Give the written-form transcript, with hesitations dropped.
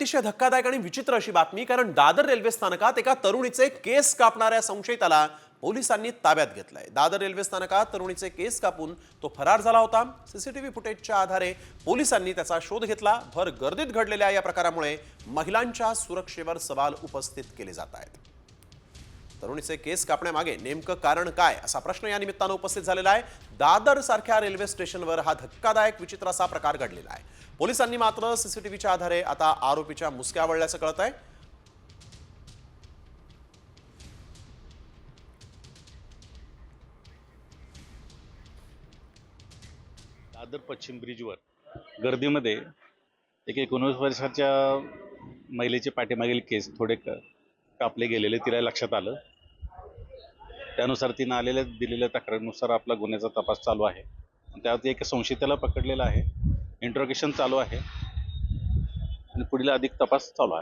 अतिशय धक्कादायक आणि विचित्र अशी बातमी, कारण दादर रेल्वे स्थानकात एका तरुणीचे केस कापणाऱ्या संशयिताला पोलिसांनी ताब्यात घेतलंय। दादर रेल्वे स्थानकात तरुणीचे केस कापून तो फरार झाला होता। सीसीटीव्ही फुटेजच्या आधारे पोलिसांनी त्याचा शोध घेतला। भर गर्दीत घडलेल्या या प्रकारामुळे महिलांच्या सुरक्षेवर सवाल उपस्थित केले जात आहेत। तरुणीचे केस कापण्यामागे नेमकं कारण काय असा प्रश्न या निमित्तानं उपस्थित झालेला आहे। दादर सारख्या रेल्वे स्टेशनवर हा धक्कादायक विचित्र असा प्रकार घडलेला आहे। पोलिसांनी मात्र सीसीटीव्हीच्या आधारे आता आरोपीच्या मुसक्या वळल्याचं कळतंय। दादर पश्चिम ब्रिजवर गर्दीमध्ये एक 19 वर्षाच्या महिलेचे पाठीमागील केस थोडे कापले गेलेले तिला लक्षात आलं। त्यानुसार तिने दिलेल्या तक्रारीनुसार आपला गुन्ह्याचा तपास चालू आहे। त्यात एक संशयिताला पकडलेला आहे, इंट्रोगेशन चालू आहे आणि पुढील अधिक तपास चालू आहे।